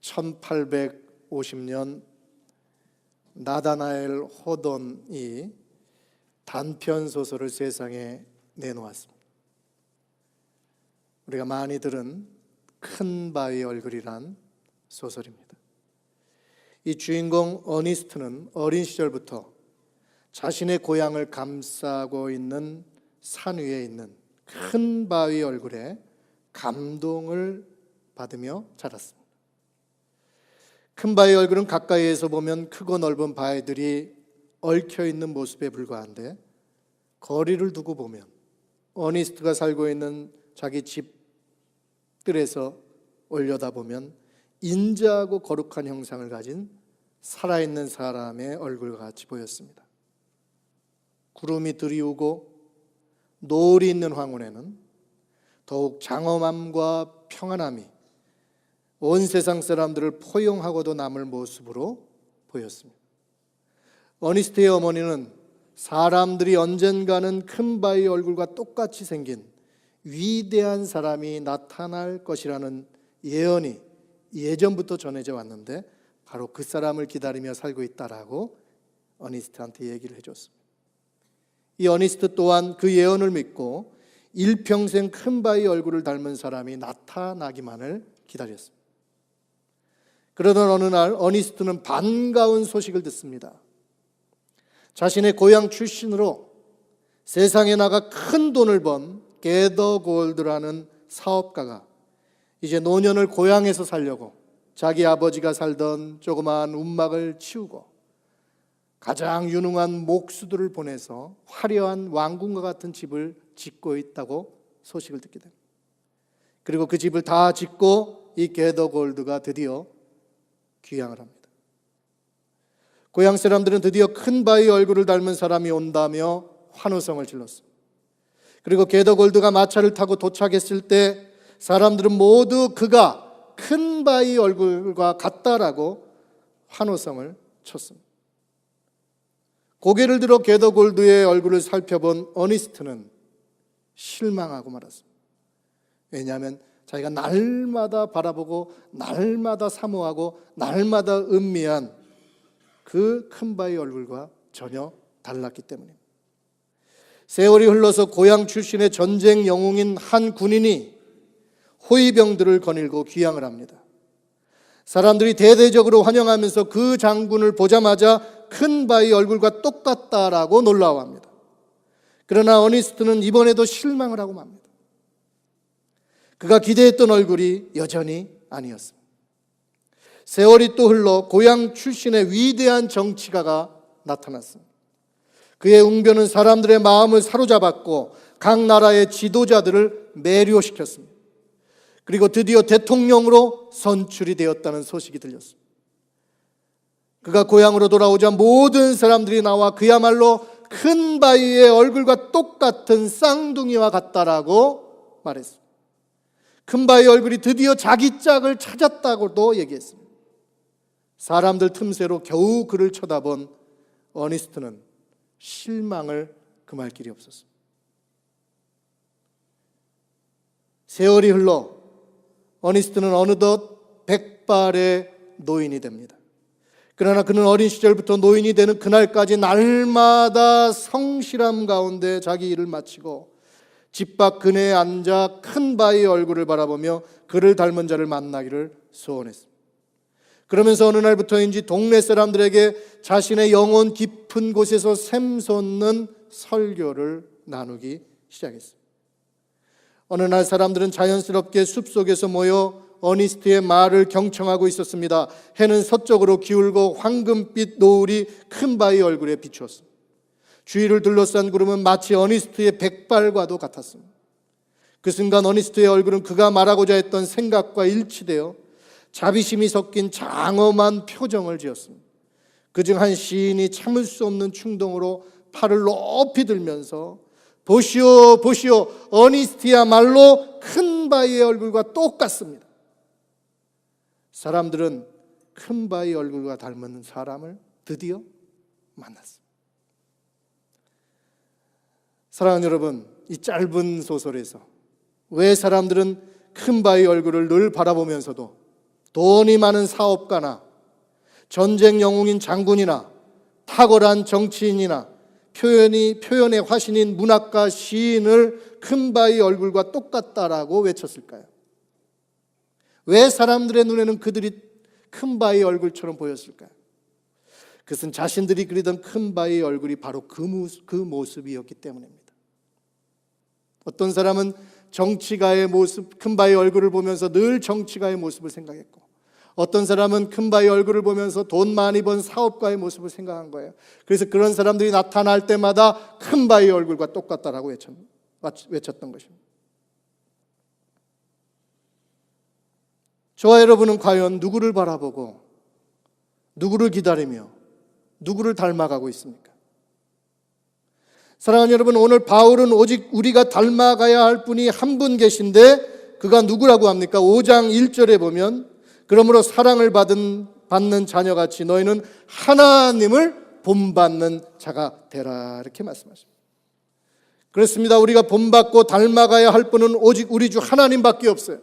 1850년 나다나엘 호돈이 단편 소설을 세상에 내놓았습니다. 우리가 많이 들은 큰 바위 얼굴이란 소설입니다. 이 주인공 어니스트는 어린 시절부터 자신의 고향을 감싸고 있는 산 위에 있는 큰 바위 얼굴에 감동을 받으며 자랐습니다. 큰 바위 얼굴은 가까이에서 보면 크고 넓은 바위들이 얽혀 있는 모습에 불과한데, 거리를 두고 보면 어니스트가 살고 있는 자기 집들에서 올려다보면 인자하고 거룩한 형상을 가진 살아있는 사람의 얼굴과 같이 보였습니다. 구름이 드리우고 노을이 있는 황혼에는 더욱 장엄함과 평안함이 온 세상 사람들을 포용하고도 남을 모습으로 보였습니다. 어니스트의 어머니는 사람들이 언젠가는 큰 바위 얼굴과 똑같이 생긴 위대한 사람이 나타날 것이라는 예언이 예전부터 전해져 왔는데, 바로 그 사람을 기다리며 살고 있다라고 어니스트한테 얘기를 해줬습니다. 이 어니스트 또한 그 예언을 믿고 일평생 큰 바위 얼굴을 닮은 사람이 나타나기만을 기다렸습니다. 그러던 어느 날 어니스트는 반가운 소식을 듣습니다. 자신의 고향 출신으로 세상에 나가 큰 돈을 번 게더 골드라는 사업가가 이제 노년을 고향에서 살려고 자기 아버지가 살던 조그마한 움막을 치우고 가장 유능한 목수들을 보내서 화려한 왕궁과 같은 집을 짓고 있다고 소식을 듣게 됩니다. 그리고 그 집을 다 짓고 이 게더 골드가 드디어 귀향을 합니다. 고향 사람들은 드디어 큰 바위 얼굴을 닮은 사람이 온다며 환호성을 질렀습니다. 그리고 게더 골드가 마차를 타고 도착했을 때 사람들은 모두 그가 큰 바위 얼굴과 같다라고 환호성을 쳤습니다. 고개를 들어 게더 골드의 얼굴을 살펴본 어니스트는 실망하고 말았습니다. 왜냐하면 자기가 날마다 바라보고 날마다 사모하고 날마다 음미한 그 큰 바위 얼굴과 전혀 달랐기 때문입니다. 세월이 흘러서 고향 출신의 전쟁 영웅인 한 군인이 호위병들을 거닐고 귀향을 합니다. 사람들이 대대적으로 환영하면서 그 장군을 보자마자 큰 바위 얼굴과 똑같다라고 놀라워합니다. 그러나 어니스트는 이번에도 실망을 하고 맙니다. 그가 기대했던 얼굴이 여전히 아니었습니다. 세월이 또 흘러 고향 출신의 위대한 정치가가 나타났습니다. 그의 웅변은 사람들의 마음을 사로잡았고 각 나라의 지도자들을 매료시켰습니다. 그리고 드디어 대통령으로 선출이 되었다는 소식이 들렸습니다. 그가 고향으로 돌아오자 모든 사람들이 나와 그야말로 큰 바위의 얼굴과 똑같은 쌍둥이와 같다라고 말했습니다. 큰 바위 얼굴이 드디어 자기 짝을 찾았다고도 얘기했습니다. 사람들 틈새로 겨우 그를 쳐다본 어니스트는 실망을 금할 길이 없었습니다. 세월이 흘러 어니스트는 어느덧 백발의 노인이 됩니다. 그러나 그는 어린 시절부터 노인이 되는 그날까지 날마다 성실함 가운데 자기 일을 마치고 집 밖 그네에 앉아 큰 바위 얼굴을 바라보며 그를 닮은 자를 만나기를 소원했습니다. 그러면서 어느 날부터인지 동네 사람들에게 자신의 영혼 깊은 곳에서 샘솟는 설교를 나누기 시작했습니다. 어느 날 사람들은 자연스럽게 숲속에서 모여 어니스트의 말을 경청하고 있었습니다. 해는 서쪽으로 기울고 황금빛 노을이 큰 바위 얼굴에 비추었습니다. 주위를 둘러싼 구름은 마치 어니스트의 백발과도 같았습니다. 그 순간 어니스트의 얼굴은 그가 말하고자 했던 생각과 일치되어 자비심이 섞인 장엄한 표정을 지었습니다. 그중 한 시인이 참을 수 없는 충동으로 팔을 높이 들면서 보시오 보시오, 어니스트야말로 큰 바위의 얼굴과 똑같습니다. 사람들은 큰 바위 얼굴과 닮은 사람을 드디어 만났습니다. 사랑하는 여러분, 이 짧은 소설에서 왜 사람들은 큰 바위 얼굴을 늘 바라보면서도 돈이 많은 사업가나 전쟁 영웅인 장군이나 탁월한 정치인이나 표현의 화신인 문학가 시인을 큰 바위 얼굴과 똑같다라고 외쳤을까요? 왜 사람들의 눈에는 그들이 큰 바위 얼굴처럼 보였을까요? 그것은 자신들이 그리던 큰 바위 얼굴이 바로 그 모습이었기 때문입니다. 어떤 사람은 정치가의 모습, 큰 바위 얼굴을 보면서 늘 정치가의 모습을 생각했고, 어떤 사람은 큰 바위 얼굴을 보면서 돈 많이 번 사업가의 모습을 생각한 거예요. 그래서 그런 사람들이 나타날 때마다 큰 바위 얼굴과 똑같다라고 외쳤던 것입니다. 저와 여러분은 과연 누구를 바라보고 누구를 기다리며 누구를 닮아가고 있습니까? 사랑하는 여러분, 오늘 바울은 오직 우리가 닮아가야 할 분이 한 분 계신데 그가 누구라고 합니까? 5장 1절에 보면 그러므로 사랑을 받는 자녀같이 너희는 하나님을 본받는 자가 되라, 이렇게 말씀하십니다. 그렇습니다. 우리가 본받고 닮아가야 할 분은 오직 우리 주 하나님밖에 없어요.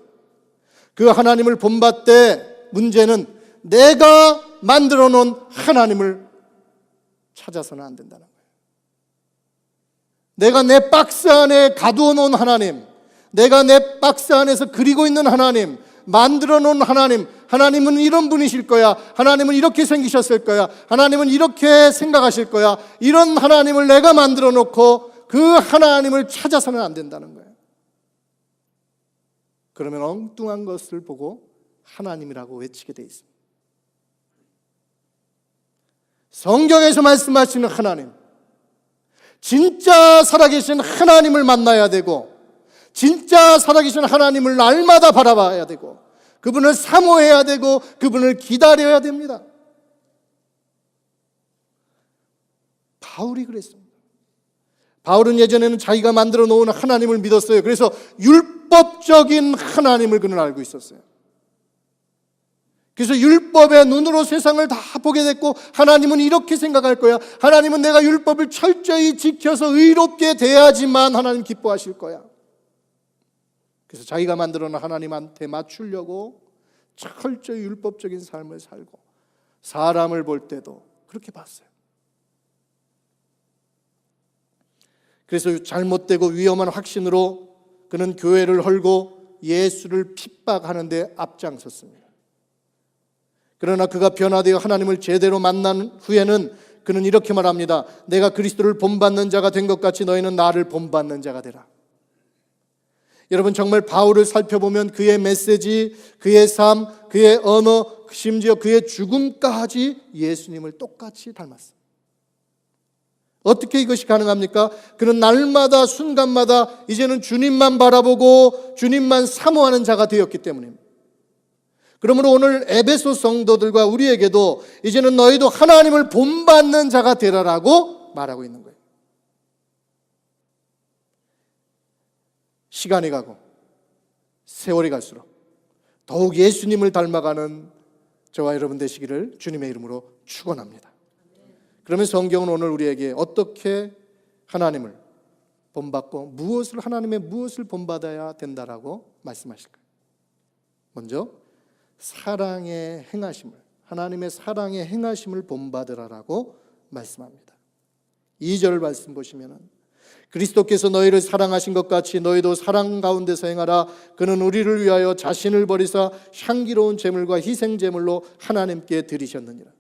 그 하나님을 본받되 문제는 내가 만들어 놓은 하나님을 찾아서는 안 된다는 거예요. 내가 내 박스 안에 가두어 놓은 하나님, 내가 내 박스 안에서 그리고 있는 하나님, 만들어 놓은 하나님, 하나님은 이런 분이실 거야, 하나님은 이렇게 생기셨을 거야, 하나님은 이렇게 생각하실 거야, 이런 하나님을 내가 만들어 놓고 그 하나님을 찾아서는 안 된다는 거예요. 그러면 엉뚱한 것을 보고 하나님이라고 외치게 돼 있습니다. 성경에서 말씀하시는 하나님, 진짜 살아계신 하나님을 만나야 되고, 진짜 살아계신 하나님을 날마다 바라봐야 되고, 그분을 사모해야 되고, 그분을 기다려야 됩니다. 바울이 그랬습니다. 바울은 예전에는 자기가 만들어 놓은 하나님을 믿었어요. 그래서 율법적인 하나님을 그는 알고 있었어요. 그래서 율법의 눈으로 세상을 다 보게 됐고, 하나님은 이렇게 생각할 거야, 하나님은 내가 율법을 철저히 지켜서 의롭게 돼야지만 하나님 기뻐하실 거야. 그래서 자기가 만들어 놓은 하나님한테 맞추려고 철저히 율법적인 삶을 살고, 사람을 볼 때도 그렇게 봤어요. 그래서 잘못되고 위험한 확신으로 그는 교회를 헐고 예수를 핍박하는 데 앞장섰습니다. 그러나 그가 변화되어 하나님을 제대로 만난 후에는 그는 이렇게 말합니다. 내가 그리스도를 본받는 자가 된 것 같이 너희는 나를 본받는 자가 되라. 여러분, 정말 바울을 살펴보면 그의 메시지, 그의 삶, 그의 언어, 심지어 그의 죽음까지 예수님을 똑같이 닮았어요. 어떻게 이것이 가능합니까? 그는 날마다 순간마다 이제는 주님만 바라보고 주님만 사모하는 자가 되었기 때문입니다. 그러므로 오늘 에베소 성도들과 우리에게도 이제는 너희도 하나님을 본받는 자가 되라라고 말하고 있는 거예요. 시간이 가고 세월이 갈수록 더욱 예수님을 닮아가는 저와 여러분 되시기를 주님의 이름으로 축원합니다. 그러면 성경은 오늘 우리에게 어떻게 하나님을 본받고 하나님의 무엇을 본받아야 된다라고 말씀하실까요? 먼저 사랑의 행하심을, 하나님의 사랑의 행하심을 본받으라라고 말씀합니다. 2절 말씀 보시면은 그리스도께서 너희를 사랑하신 것 같이 너희도 사랑 가운데서 행하라. 그는 우리를 위하여 자신을 버리사 향기로운 제물과 희생 제물로 하나님께 드리셨느니라.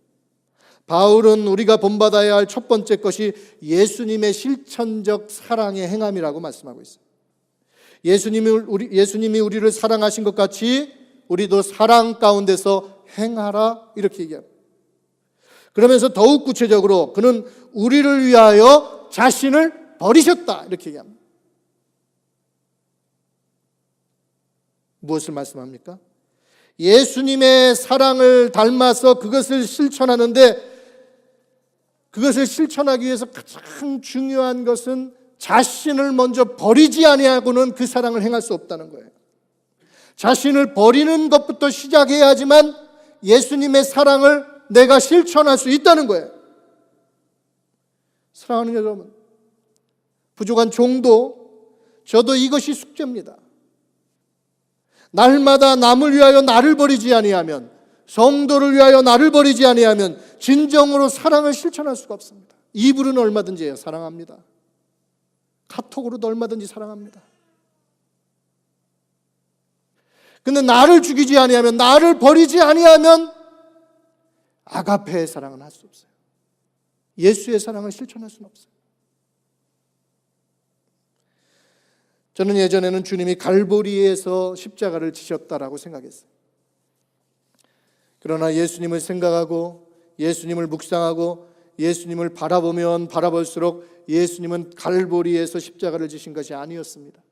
바울은 우리가 본받아야 할 첫 번째 것이 예수님의 실천적 사랑의 행함이라고 말씀하고 있습니다. 예수님이 우리를 사랑하신 것 같이 우리도 사랑 가운데서 행하라, 이렇게 얘기합니다. 그러면서 더욱 구체적으로 그는 우리를 위하여 자신을 버리셨다, 이렇게 얘기합니다. 무엇을 말씀합니까? 예수님의 사랑을 닮아서 그것을 실천하는데, 그것을 실천하기 위해서 가장 중요한 것은 자신을 먼저 버리지 아니하고는 그 사랑을 행할 수 없다는 거예요. 자신을 버리는 것부터 시작해야지만 예수님의 사랑을 내가 실천할 수 있다는 거예요. 사랑하는 여러분, 부족한 종도, 저도 이것이 숙제입니다. 날마다 남을 위하여 나를 버리지 아니하면, 성도를 위하여 나를 버리지 아니하면 진정으로 사랑을 실천할 수가 없습니다. 입으로는 얼마든지 해요. 사랑합니다. 카톡으로도 얼마든지 사랑합니다. 근데 나를 죽이지 아니하면, 나를 버리지 아니하면 아가페의 사랑은 할 수 없어요. 예수의 사랑을 실천할 수는 없어요. 저는 예전에는 주님이 갈보리에서 십자가를 지셨다라고 생각했어요. 그러나 예수님을 생각하고 예수님을 묵상하고 예수님을 바라보면 바라볼수록 예수님은 갈보리에서 십자가를 지신 것이 아니었습니다.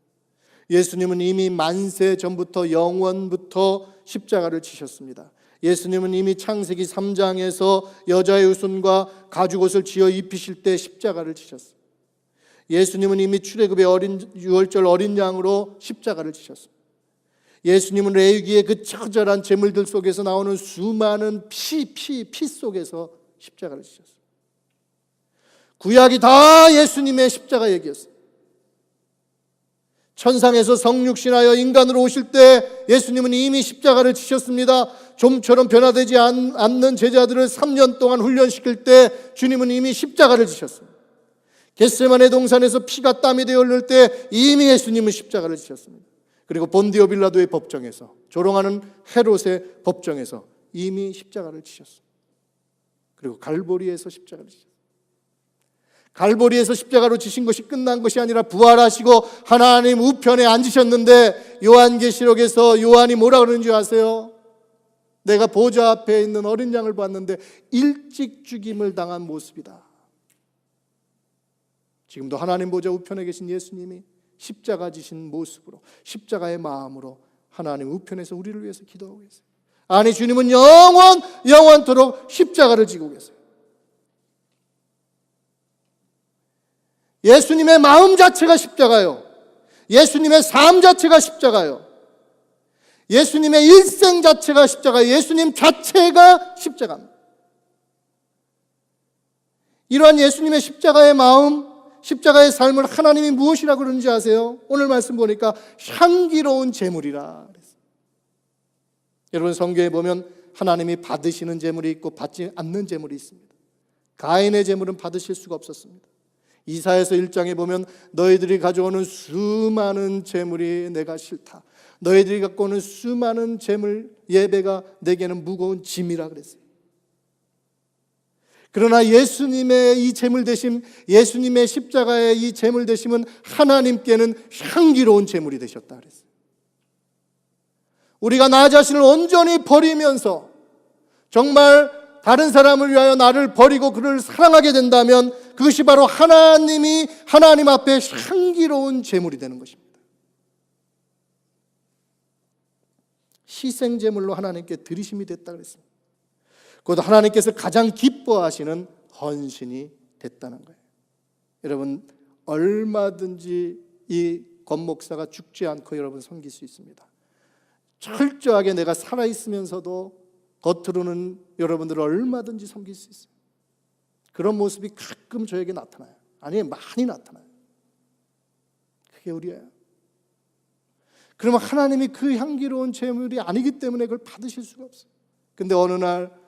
예수님은 이미 만세 전부터, 영원부터 십자가를 지셨습니다. 예수님은 이미 창세기 3장에서 여자의 후손과 가죽옷을 지어 입히실 때 십자가를 지셨습니다. 예수님은 이미 출애굽의 유월절 어린 양으로 십자가를 지셨습니다. 예수님은 레위기의 그 처절한 제물들 속에서 나오는 수많은 피 속에서 십자가를 지셨습니다. 구약이 다 예수님의 십자가 얘기였어요. 천상에서 성육신하여 인간으로 오실 때 예수님은 이미 십자가를 지셨습니다. 좀처럼 변화되지 않는 제자들을 3년 동안 훈련시킬 때 주님은 이미 십자가를 지셨습니다. 겟세마네 동산에서 피가 땀이 되어 흐를 때 이미 예수님은 십자가를 지셨습니다. 그리고 본디오 빌라도의 법정에서, 조롱하는 헤롯의 법정에서 이미 십자가를 지셨습니다. 그리고 갈보리에서 십자가를 지셨습니다. 갈보리에서 십자가로 지신 것이 끝난 것이 아니라 부활하시고 하나님 우편에 앉으셨는데, 요한계시록에서 요한이 뭐라 그러는 줄 아세요? 내가 보좌 앞에 있는 어린 양을 봤는데 일찍 죽임을 당한 모습이다. 지금도 하나님 보좌 우편에 계신 예수님이 십자가 지신 모습으로, 십자가의 마음으로 하나님 우편에서 우리를 위해서 기도하고 계세요. 아니, 주님은 영원토록 십자가를 지고 계세요. 예수님의 마음 자체가 십자가요. 예수님의 삶 자체가 십자가요. 예수님의 일생 자체가 십자가, 예수님 자체가 십자가입니다. 이러한 예수님의 십자가의 마음, 십자가의 삶을 하나님이 무엇이라고 그러는지 아세요? 오늘 말씀 보니까 향기로운 제물이라 그랬어요. 여러분, 성경에 보면 하나님이 받으시는 제물이 있고 받지 않는 제물이 있습니다. 가인의 제물은 받으실 수가 없었습니다. 이사야서 1장에 보면 너희들이 가져오는 수많은 제물이 내가 싫다. 너희들이 갖고 오는 수많은 제물 예배가 내게는 무거운 짐이라 그랬어요. 그러나 예수님의 이 제물 되심, 예수님의 십자가의 이 제물 되심은 하나님께는 향기로운 제물이 되셨다 그랬어요. 우리가 나 자신을 온전히 버리면서 정말 다른 사람을 위하여 나를 버리고 그를 사랑하게 된다면 그것이 바로 하나님 앞에 향기로운 제물이 되는 것입니다. 희생제물로 하나님께 드리심이 됐다 그랬습니다. 그것도 하나님께서 가장 기뻐하시는 헌신이 됐다는 거예요. 여러분, 얼마든지 이 권목사가 죽지 않고 여러분 섬길 수 있습니다. 철저하게 내가 살아있으면서도 겉으로는 여러분들을 얼마든지 섬길 수 있어요. 그런 모습이 가끔 저에게 나타나요. 아니, 많이 나타나요. 그게 우리예요. 그러면 하나님이 그 향기로운 제물이 아니기 때문에 그걸 받으실 수가 없어요. 근데 어느 날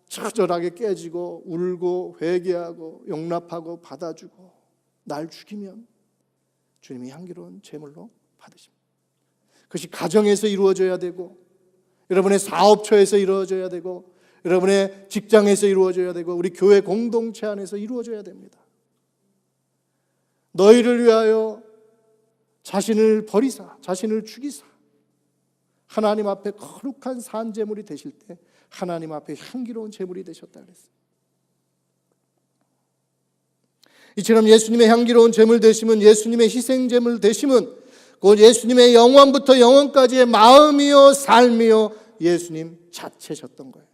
처절하게 깨지고 울고 회개하고 용납하고 받아주고 날 죽이면 주님이 향기로운 제물로 받으십니다. 그것이 가정에서 이루어져야 되고, 여러분의 사업처에서 이루어져야 되고, 여러분의 직장에서 이루어져야 되고, 우리 교회 공동체 안에서 이루어져야 됩니다. 너희를 위하여 자신을 버리사, 자신을 죽이사 하나님 앞에 거룩한 산제물이 되실 때 하나님 앞에 향기로운 제물이 되셨다 그랬어요. 이처럼 예수님의 향기로운 제물 되심은, 예수님의 희생 제물 되심은 곧 예수님의 영원부터 영원까지의 마음이요 삶이요 예수님 자체셨던 거예요.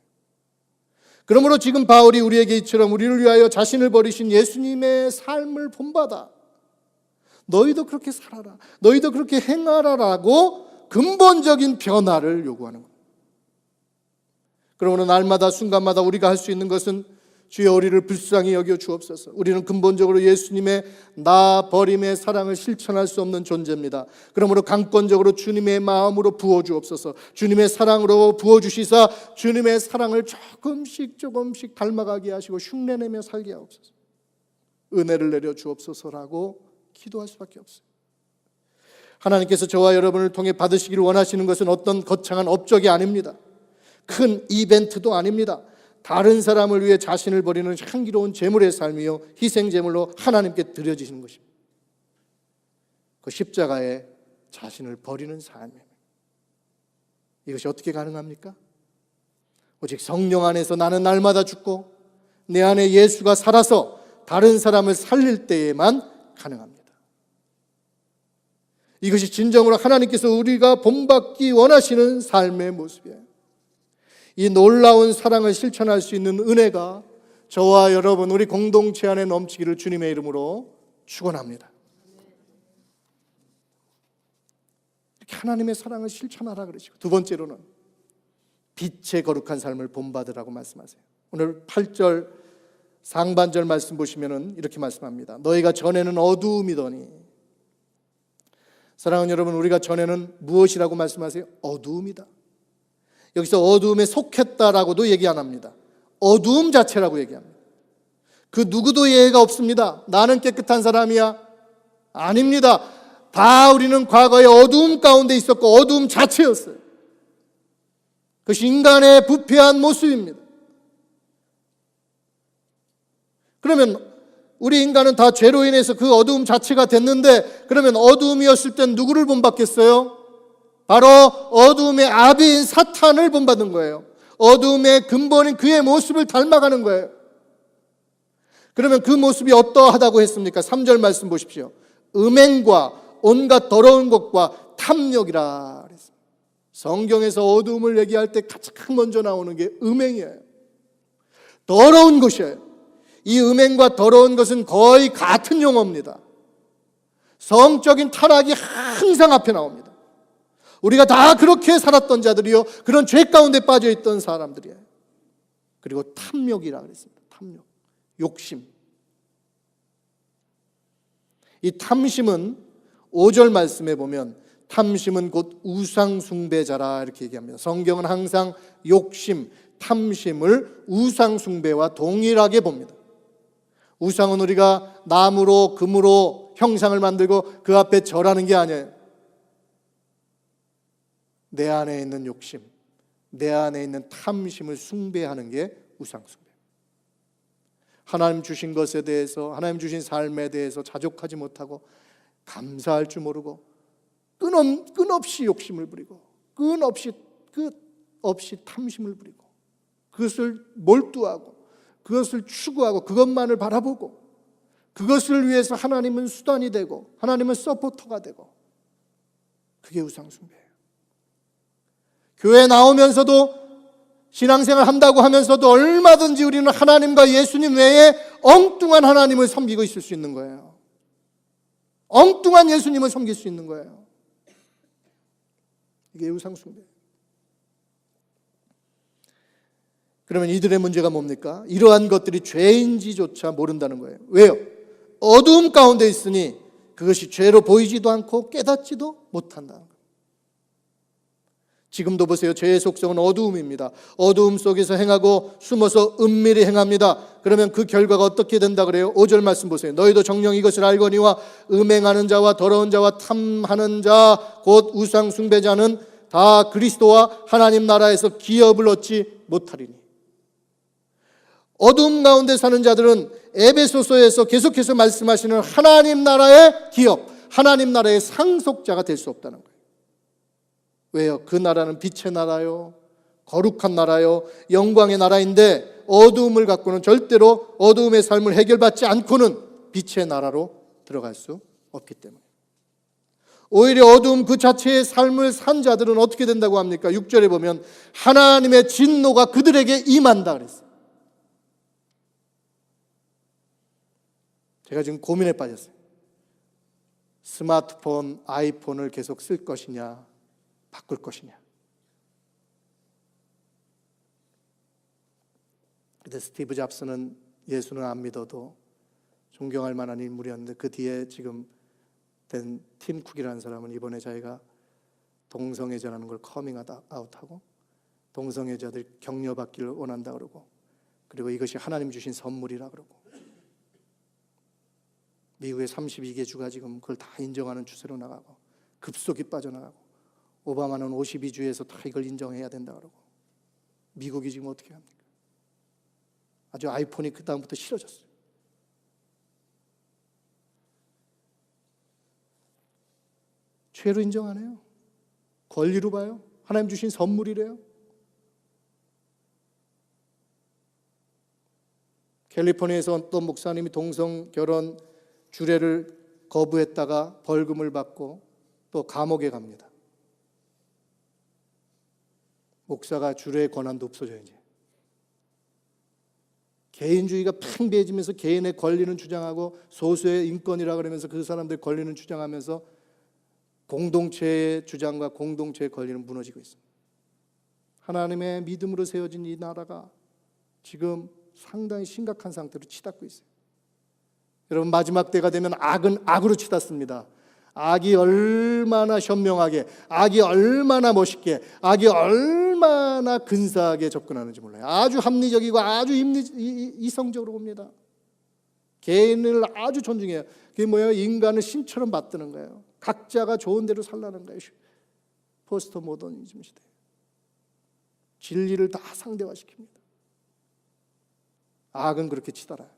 그러므로 지금 바울이 우리에게 이처럼 우리를 위하여 자신을 버리신 예수님의 삶을 본받아 너희도 그렇게 살아라, 너희도 그렇게 행하라라고 근본적인 변화를 요구하는 거예요. 그러므로 날마다 순간마다 우리가 할 수 있는 것은 주여 우리를 불쌍히 여겨 주옵소서. 우리는 근본적으로 예수님의 나 버림의 사랑을 실천할 수 없는 존재입니다. 그러므로 강권적으로 주님의 마음으로 부어주옵소서. 주님의 사랑으로 부어주시사 주님의 사랑을 조금씩 닮아가게 하시고 흉내내며 살게 하옵소서. 은혜를 내려 주옵소서라고 기도할 수밖에 없어요. 하나님께서 저와 여러분을 통해 받으시기를 원하시는 것은 어떤 거창한 업적이 아닙니다. 큰 이벤트도 아닙니다. 다른 사람을 위해 자신을 버리는 향기로운 제물의 삶이요 희생 제물로 하나님께 드려지시는 것입니다. 그 십자가에 자신을 버리는 삶입니다. 이것이 어떻게 가능합니까? 오직 성령 안에서 나는 날마다 죽고 내 안에 예수가 살아서 다른 사람을 살릴 때에만 가능합니다. 이것이 진정으로 하나님께서 우리가 본받기 원하시는 삶의 모습이에요. 이 놀라운 사랑을 실천할 수 있는 은혜가 저와 여러분 우리 공동체 안에 넘치기를 주님의 이름으로 축원합니다. 이렇게 하나님의 사랑을 실천하라 그러시고, 두 번째로는 빛의 거룩한 삶을 본받으라고 말씀하세요. 오늘 8절 상반절 말씀 보시면은 이렇게 말씀합니다. 너희가 전에는 어두움이더니. 사랑하는 여러분, 우리가 전에는 무엇이라고 말씀하세요? 어두움이다. 여기서 어두움에 속했다라고도 얘기 안 합니다. 어두움 자체라고 얘기합니다. 그 누구도 예외가 없습니다. 나는 깨끗한 사람이야. 아닙니다. 다 우리는 과거에 어두움 가운데 있었고 어두움 자체였어요. 그것이 인간의 부패한 모습입니다. 그러면 우리 인간은 다 죄로 인해서 그 어두움 자체가 됐는데, 그러면 어두움이었을 땐 누구를 본받겠어요? 바로 어두움의 아비인 사탄을 본받는 거예요. 어두움의 근본인 그의 모습을 닮아가는 거예요. 그러면 그 모습이 어떠하다고 했습니까? 3절 말씀 보십시오. 음행과 온갖 더러운 것과 탐욕이라 그랬어요. 성경에서 어두움을 얘기할 때 가장 먼저 나오는 게 음행이에요. 더러운 것이에요. 이 음행과 더러운 것은 거의 같은 용어입니다. 성적인 타락이 항상 앞에 나옵니다. 우리가 다 그렇게 살았던 자들이요, 그런 죄 가운데 빠져있던 사람들이에요. 그리고 탐욕이라 그랬습니다. 탐욕, 욕심. 이 탐심은 5절 말씀에 보면 탐심은 곧 우상숭배자라 이렇게 얘기합니다. 성경은 항상 욕심, 탐심을 우상숭배와 동일하게 봅니다. 우상은 우리가 나무로 금으로 형상을 만들고 그 앞에 절하는 게 아니에요. 내 안에 있는 욕심, 내 안에 있는 탐심을 숭배하는 게 우상숭배. 하나님 주신 것에 대해서, 하나님 주신 삶에 대해서 자족하지 못하고 감사할 줄 모르고 끊없이 욕심을 부리고 끝없이 탐심을 부리고 그것을 몰두하고 그것을 추구하고 그것만을 바라보고 그것을 위해서 하나님은 수단이 되고 하나님은 서포터가 되고, 그게 우상숭배예요. 교회 나오면서도 신앙생활 한다고 하면서도 얼마든지 우리는 하나님과 예수님 외에 엉뚱한 하나님을 섬기고 있을 수 있는 거예요. 엉뚱한 예수님을 섬길 수 있는 거예요. 이게 우상숭배예요. 그러면 이들의 문제가 뭡니까? 이러한 것들이 죄인지조차 모른다는 거예요. 왜요? 어두움 가운데 있으니 그것이 죄로 보이지도 않고 깨닫지도 못한다는 거예요. 지금도 보세요. 죄의 속성은 어두움입니다. 어두움 속에서 행하고 숨어서 은밀히 행합니다. 그러면 그 결과가 어떻게 된다 그래요? 5절 말씀 보세요. 너희도 정녕 이것을 알거니와 음행하는 자와 더러운 자와 탐하는 자 곧 우상 숭배자는 다 그리스도와 하나님 나라에서 기업을 얻지 못하리니. 어두움 가운데 사는 자들은 에베소서에서 계속해서 말씀하시는 하나님 나라의 기업, 하나님 나라의 상속자가 될 수 없다는 거예요. 왜요? 그 나라는 빛의 나라요, 거룩한 나라요, 영광의 나라인데 어두움을 갖고는 절대로 어두움의 삶을 해결받지 않고는 빛의 나라로 들어갈 수 없기 때문에. 오히려 어두움 그 자체의 삶을 산 자들은 어떻게 된다고 합니까? 6절에 보면 하나님의 진노가 그들에게 임한다 그랬어요. 제가 지금 고민에 빠졌어요. 스마트폰, 아이폰을 계속 쓸 것이냐, 바꿀 것이냐. 근데 스티브 잡스는 예수는 안 믿어도 존경할 만한 인물이었는데 그 뒤에 지금 된 팀 쿡이라는 사람은 이번에 자기가 동성애자라는 걸 커밍아웃하고 동성애자들 격려받기를 원한다 그러고, 그리고 이것이 하나님 주신 선물이라 그러고, 미국의 32개 주가 지금 그걸 다 인정하는 추세로 나가고 급속히 빠져나가고, 오바마는 52주에서 다 이걸 인정해야 된다 그러고, 미국이 지금 어떻게 합니까? 아주 아이폰이 그 다음부터 싫어졌어요. 죄로 인정 안 해요. 권리로 봐요. 하나님 주신 선물이래요. 캘리포니아에서 어떤 목사님이 동성 결혼 주례를 거부했다가 벌금을 받고 또 감옥에 갑니다. 목사가 주례의 권한도 없어져요. 이제 개인주의가 팽배해지면서 개인의 권리는 주장하고 소수의 인권이라 그러면서 그 사람들의 권리는 주장하면서 공동체의 주장과 공동체의 권리는 무너지고 있습니다. 하나님의 믿음으로 세워진 이 나라가 지금 상당히 심각한 상태로 치닫고 있어요. 여러분, 마지막 때가 되면 악은 악으로 치닫습니다. 악이 얼마나 현명하게, 악이 얼마나 멋있게, 악이 얼마나 근사하게 접근하는지 몰라요. 아주 합리적이고 아주 이성적으로 봅니다. 개인을 아주 존중해요. 그게 뭐예요? 인간을 신처럼 받드는 거예요. 각자가 좋은 대로 살라는 거예요. 포스트 모더니즘 시대. 진리를 다 상대화시킵니다. 악은 그렇게 치달아요.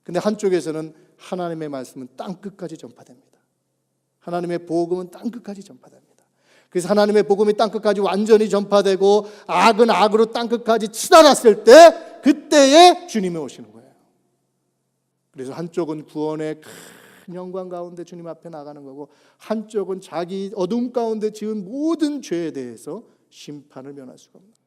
근데 한쪽에서는 하나님의 말씀은 땅끝까지 전파됩니다. 하나님의 복음은 땅끝까지 전파됩니다. 그래서 하나님의 복음이 땅끝까지 완전히 전파되고 악은 악으로 땅끝까지 치달았을 때, 그때에 주님이 오시는 거예요. 그래서 한쪽은 구원의 큰 영광 가운데 주님 앞에 나가는 거고, 한쪽은 자기 어둠 가운데 지은 모든 죄에 대해서 심판을 면할 수가 없는 거예요.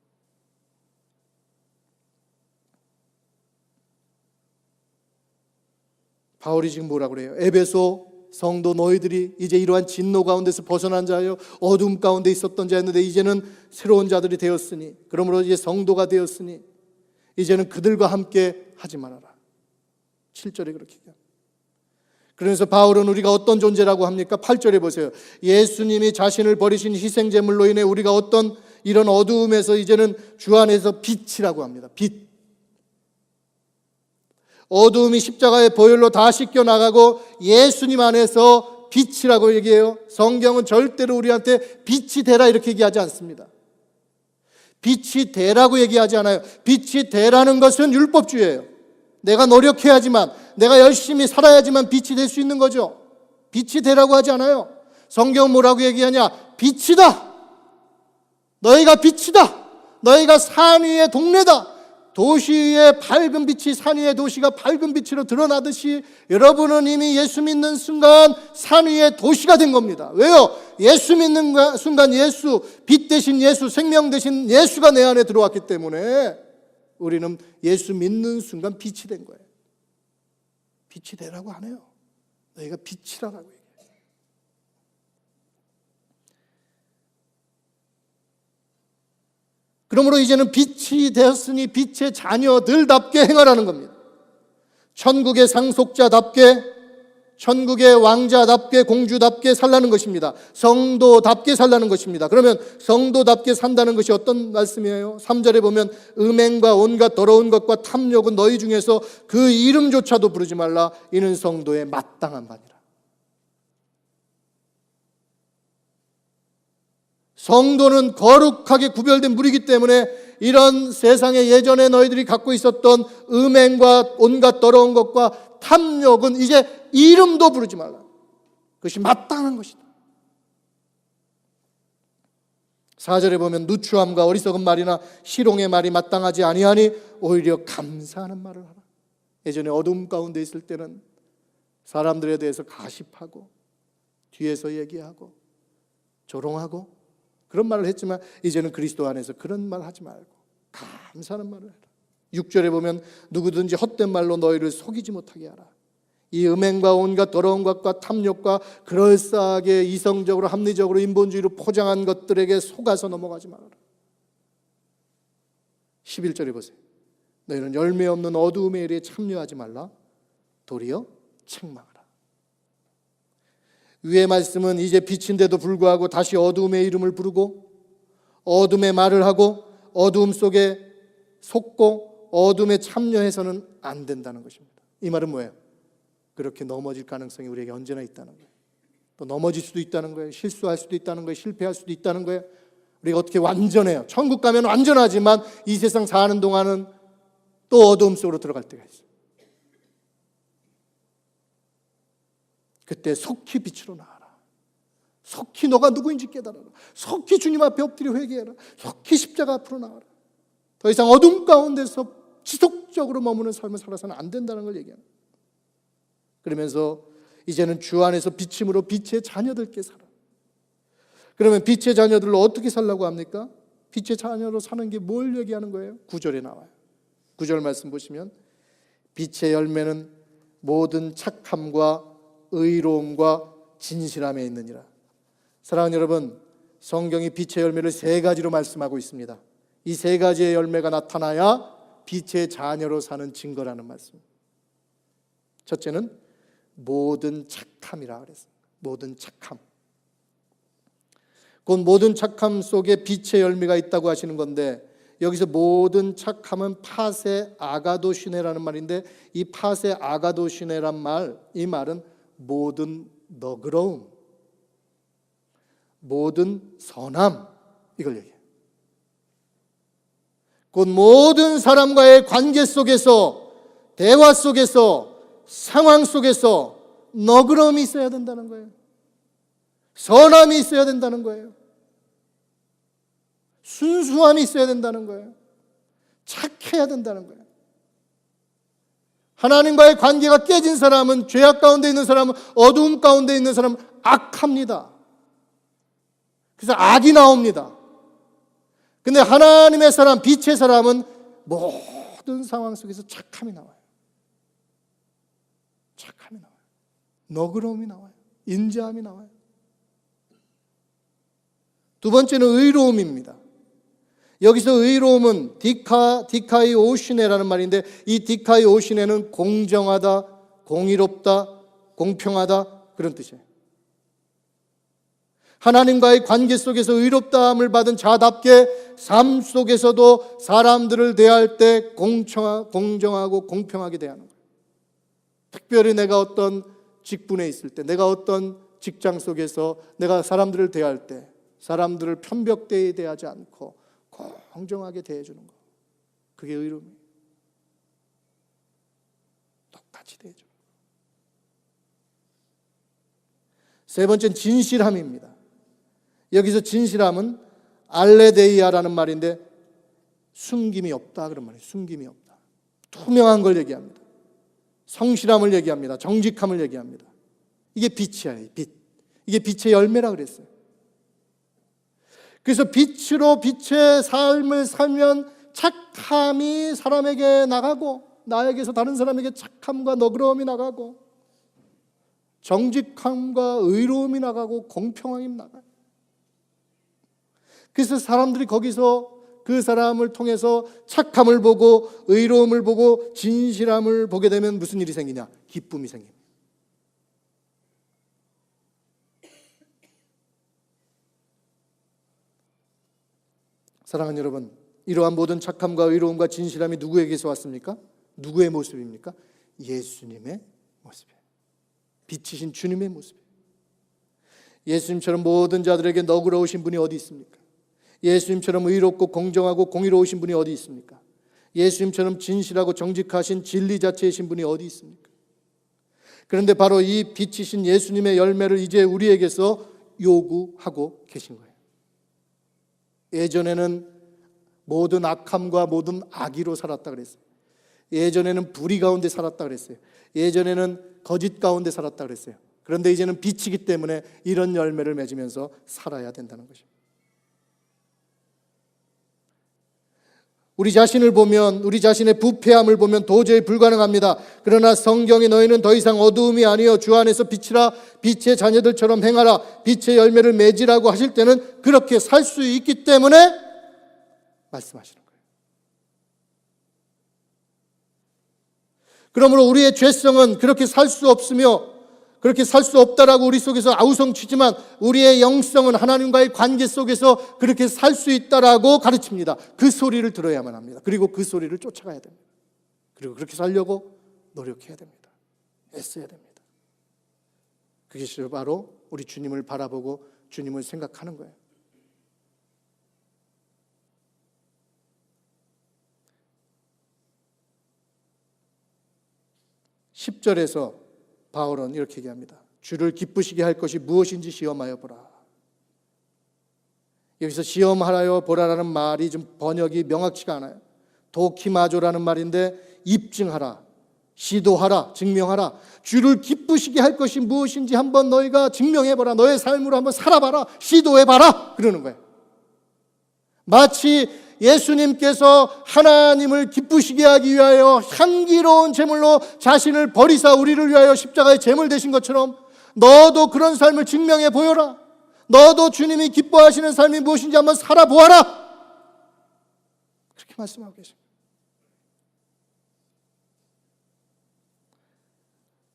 바울이 지금 뭐라고 그래요? 에베소 성도 너희들이 이제 이러한 진노 가운데서 벗어난 자요, 어둠 가운데 있었던 자였는데 이제는 새로운 자들이 되었으니, 그러므로 이제 성도가 되었으니 이제는 그들과 함께 하지 말아라. 7절에 그렇게 얘기합니다. 그래서 바울은 우리가 어떤 존재라고 합니까? 8절에 보세요. 예수님이 자신을 버리신 희생제물로 인해 우리가 어떤 이런 어두움에서 이제는 주 안에서 빛이라고 합니다. 빛. 어두움이 십자가의 보혈로 다 씻겨나가고 예수님 안에서 빛이라고 얘기해요. 성경은 절대로 우리한테 빛이 되라 이렇게 얘기하지 않습니다. 빛이 되라고 얘기하지 않아요. 빛이 되라는 것은 율법주의예요. 내가 노력해야지만, 내가 열심히 살아야지만 빛이 될 수 있는 거죠. 빛이 되라고 하지 않아요. 성경은 뭐라고 얘기하냐? 빛이다. 너희가 빛이다. 너희가 산 위의 동네다. 도시 위에 밝은 빛이 산 위의 도시가 밝은 빛으로 드러나듯이 여러분은 이미 예수 믿는 순간 산 위의 도시가 된 겁니다. 왜요? 예수 믿는 순간 예수, 빛 대신 예수, 생명 대신 예수가 내 안에 들어왔기 때문에 우리는 예수 믿는 순간 빛이 된 거예요. 빛이 되라고 안 해요. 너희가 빛이라고 얘기해요. 그러므로 이제는 빛이 되었으니 빛의 자녀들답게 행하라는 겁니다. 천국의 상속자답게, 천국의 왕자답게, 공주답게 살라는 것입니다. 성도답게 살라는 것입니다. 그러면 성도답게 산다는 것이 어떤 말씀이에요? 3절에 보면 음행과 온갖 더러운 것과 탐욕은 너희 중에서 그 이름조차도 부르지 말라. 이는 성도의 마땅한 바니라. 성도는 거룩하게 구별된 무리이기 때문에 이런 세상에 예전에 너희들이 갖고 있었던 음행과 온갖 더러운 것과 탐욕은 이제 이름도 부르지 말라. 그것이 마땅한 것이다. 4절에 보면 누추함과 어리석은 말이나 희롱의 말이 마땅하지 아니하니 오히려 감사하는 말을 하라. 예전에 어둠 가운데 있을 때는 사람들에 대해서 가십하고 뒤에서 얘기하고 조롱하고 그런 말을 했지만 이제는 그리스도 안에서 그런 말 하지 말고 감사하는 말을 해라. 6절에 보면 누구든지 헛된 말로 너희를 속이지 못하게 하라. 이 음행과 온갖 더러운 것과 탐욕과 그럴싸하게 이성적으로 합리적으로 인본주의로 포장한 것들에게 속아서 넘어가지 말아라. 11절에 보세요. 너희는 열매 없는 어두움의 일에 참여하지 말라. 도리어 책망하라. 위의 말씀은 이제 빛인데도 불구하고 다시 어두움의 이름을 부르고 어둠의 말을 하고 어두움 속에 속고 어둠에 참여해서는 안 된다는 것입니다. 이 말은 뭐예요? 그렇게 넘어질 가능성이 우리에게 언제나 있다는 거예요. 또 넘어질 수도 있다는 거예요. 실수할 수도 있다는 거예요. 실패할 수도 있다는 거예요. 우리가 어떻게 완전해요? 천국 가면 완전하지만 이 세상 사는 동안은 또 어두움 속으로 들어갈 때가 있어요. 그때 속히 빛으로 나와라. 속히 너가 누구인지 깨달아라. 속히 주님 앞에 엎드려 회개해라. 속히 십자가 앞으로 나와라. 더 이상 어둠 가운데서 지속적으로 머무는 삶을 살아서는 안 된다는 걸 얘기합니다. 그러면서 이제는 주 안에서 빛임으로 빛의 자녀들께 살아. 그러면 빛의 자녀들로 어떻게 살라고 합니까? 빛의 자녀로 사는 게 뭘 얘기하는 거예요? 9절에 나와요. 9절 말씀 보시면 빛의 열매는 모든 착함과 의로움과 진실함에 있느니라. 사랑하는 여러분, 성경이 빛의 열매를 세 가지로 말씀하고 있습니다. 이 세 가지의 열매가 나타나야 빛의 자녀로 사는 증거라는 말씀. 첫째는 모든 착함이라 그랬어요. 모든 착함. 곧 모든 착함 속에 빛의 열매가 있다고 하시는 건데, 여기서 모든 착함은 파세 아가도시네라는 말인데, 이 파세 아가도시네란 말, 이 말은 모든 너그러움, 모든 선함, 이걸 얘기해요. 곧 모든 사람과의 관계 속에서, 대화 속에서, 상황 속에서 너그러움이 있어야 된다는 거예요. 선함이 있어야 된다는 거예요. 순수함이 있어야 된다는 거예요. 착해야 된다는 거예요. 하나님과의 관계가 깨진 사람은, 죄악 가운데 있는 사람은, 어두움 가운데 있는 사람은 악합니다. 그래서 악이 나옵니다. 근데 하나님의 사람, 빛의 사람은 모든 상황 속에서 착함이 나와요. 착함이 나와요. 너그러움이 나와요. 인자함이 나와요. 두 번째는 의로움입니다. 여기서 의로움은 디카이 오시네라는 말인데, 이 디카이 오시네는 공정하다, 공의롭다, 공평하다, 그런 뜻이에요. 하나님과의 관계 속에서 의롭다함을 받은 자답게 삶 속에서도 사람들을 대할 때 공정하고 공평하게 대하는 거예요. 특별히 내가 어떤 직분에 있을 때, 내가 어떤 직장 속에서 내가 사람들을 대할 때 사람들을 편벽되이 대하지 않고 공정하게 대해주는 거, 그게 의로움이에요. 똑같이 대해주는 거. 세 번째는 진실함입니다. 여기서 진실함은 알레데이아라는 말인데, 숨김이 없다 그런 말이에요. 숨김이 없다. 투명한 걸 얘기합니다. 성실함을 얘기합니다. 정직함을 얘기합니다. 이게 빛이에요. 빛. 이게 빛의 열매라 그랬어요. 그래서 빛으로 빛의 삶을 살면 착함이 사람에게 나가고, 나에게서 다른 사람에게 착함과 너그러움이 나가고, 정직함과 의로움이 나가고, 공평함이 나가요. 그래서 사람들이 거기서 그 사람을 통해서 착함을 보고, 의로움을 보고, 진실함을 보게 되면 무슨 일이 생기냐? 기쁨이 생깁니다. 사랑하는 여러분, 이러한 모든 착함과 의로움과 진실함이 누구에게서 왔습니까? 누구의 모습입니까? 예수님의 모습이에요. 빛이신 주님의 모습이에요. 예수님처럼 모든 자들에게 너그러우신 분이 어디 있습니까? 예수님처럼 의롭고 공정하고 공의로우신 분이 어디 있습니까? 예수님처럼 진실하고 정직하신 진리 자체이신 분이 어디 있습니까? 그런데 바로 이 빛이신 예수님의 열매를 이제 우리에게서 요구하고 계신 거예요. 예전에는 모든 악함과 모든 악의로 살았다 그랬어요. 예전에는 불의 가운데 살았다 그랬어요. 예전에는 거짓 가운데 살았다 그랬어요. 그런데 이제는 빛이기 때문에 이런 열매를 맺으면서 살아야 된다는 것입니다. 우리 자신을 보면, 우리 자신의 부패함을 보면 도저히 불가능합니다. 그러나 성경이 너희는 더 이상 어두움이 아니요 주 안에서 빛이라, 빛의 자녀들처럼 행하라, 빛의 열매를 맺으라고 하실 때는 그렇게 살 수 있기 때문에 말씀하시는 거예요. 그러므로 우리의 죄성은 그렇게 살 수 없으며 그렇게 살 수 없다라고 우리 속에서 아우성치지만 우리의 영성은 하나님과의 관계 속에서 그렇게 살 수 있다라고 가르칩니다. 그 소리를 들어야만 합니다. 그리고 그 소리를 쫓아가야 됩니다. 그리고 그렇게 살려고 노력해야 됩니다. 애써야 됩니다. 그것이 바로 우리 주님을 바라보고 주님을 생각하는 거예요. 10절에서 바울은 이렇게 얘기합니다. 주를 기쁘시게 할 것이 무엇인지 시험하여 보라. 여기서 시험하여 보라라는 말이 좀 번역이 명확치가 않아요. 도키마조라는 말인데 입증하라, 시도하라, 증명하라. 주를 기쁘시게 할 것이 무엇인지 한번 너희가 증명해봐라. 너의 삶으로 한번 살아봐라. 시도해봐라. 그러는 거예요. 마치 예수님께서 하나님을 기쁘시게 하기 위하여 향기로운 제물로 자신을 버리사 우리를 위하여 십자가의 제물 되신 것처럼 너도 그런 삶을 증명해 보여라. 너도 주님이 기뻐하시는 삶이 무엇인지 한번 살아보아라. 그렇게 말씀하고 계십니다.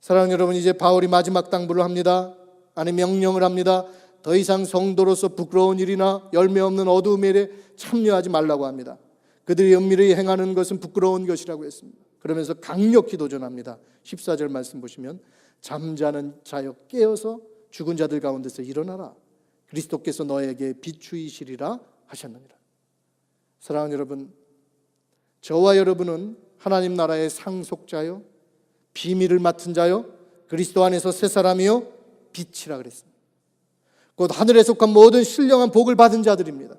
사랑하는 여러분, 이제 바울이 마지막 당부를 합니다. 아니 명령을 합니다. 더 이상 성도로서 부끄러운 일이나 열매 없는 어두움의 일에 참여하지 말라고 합니다. 그들이 은밀히 행하는 것은 부끄러운 것이라고 했습니다. 그러면서 강력히 도전합니다. 14절 말씀 보시면 잠자는 자여 깨어서 죽은 자들 가운데서 일어나라. 그리스도께서 너에게 비추이시리라 하셨느니라. 사랑하는 여러분, 저와 여러분은 하나님 나라의 상속자요, 비밀을 맡은 자요, 그리스도 안에서 새 사람이요, 빛이라 그랬습니다. 곧 하늘에 속한 모든 신령한 복을 받은 자들입니다.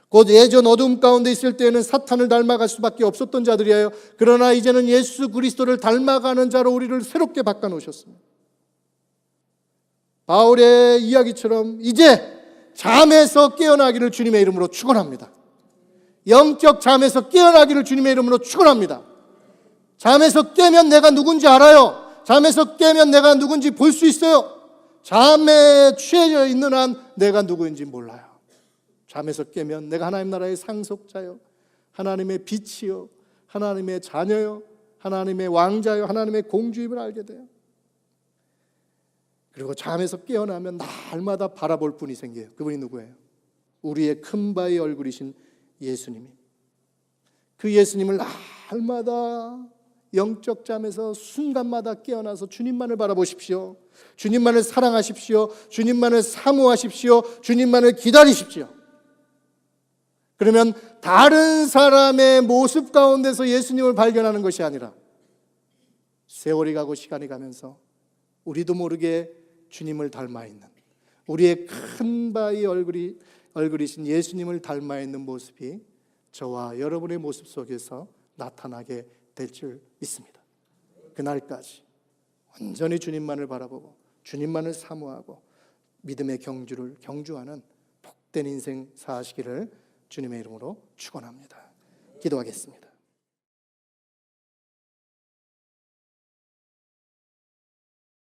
곧 예전 어두움 가운데 있을 때에는 사탄을 닮아갈 수밖에 없었던 자들이에요. 그러나 이제는 예수 그리스도를 닮아가는 자로 우리를 새롭게 바꿔놓으셨습니다. 바울의 이야기처럼 이제 잠에서 깨어나기를 주님의 이름으로 축원합니다. 영적 잠에서 깨어나기를 주님의 이름으로 축원합니다. 잠에서 깨면 내가 누군지 알아요. 잠에서 깨면 내가 누군지 볼 수 있어요. 잠에 취해져 있는 한 내가 누구인지 몰라요. 잠에서 깨면 내가 하나님 나라의 상속자요, 하나님의 빛이요, 하나님의 자녀요, 하나님의 왕자요, 하나님의 공주임을 알게 돼요. 그리고 잠에서 깨어나면 날마다 바라볼 분이 생겨요. 그분이 누구예요? 우리의 큰 바의 얼굴이신 예수님입니다. 그 예수님을 날마다 영적 잠에서 순간마다 깨어나서 주님만을 바라보십시오. 주님만을 사랑하십시오. 주님만을 사모하십시오. 주님만을 기다리십시오. 그러면 다른 사람의 모습 가운데서 예수님을 발견하는 것이 아니라 세월이 가고 시간이 가면서 우리도 모르게 주님을 닮아 있는, 우리의 큰 바의 얼굴이신 예수님을 닮아 있는 모습이 저와 여러분의 모습 속에서 나타나게 될 줄 믿습니다. 그날까지 온전히 주님만을 바라보고 주님만을 사모하고 믿음의 경주를 경주하는 복된 인생 사시기를 주님의 이름으로 축원합니다. 기도하겠습니다.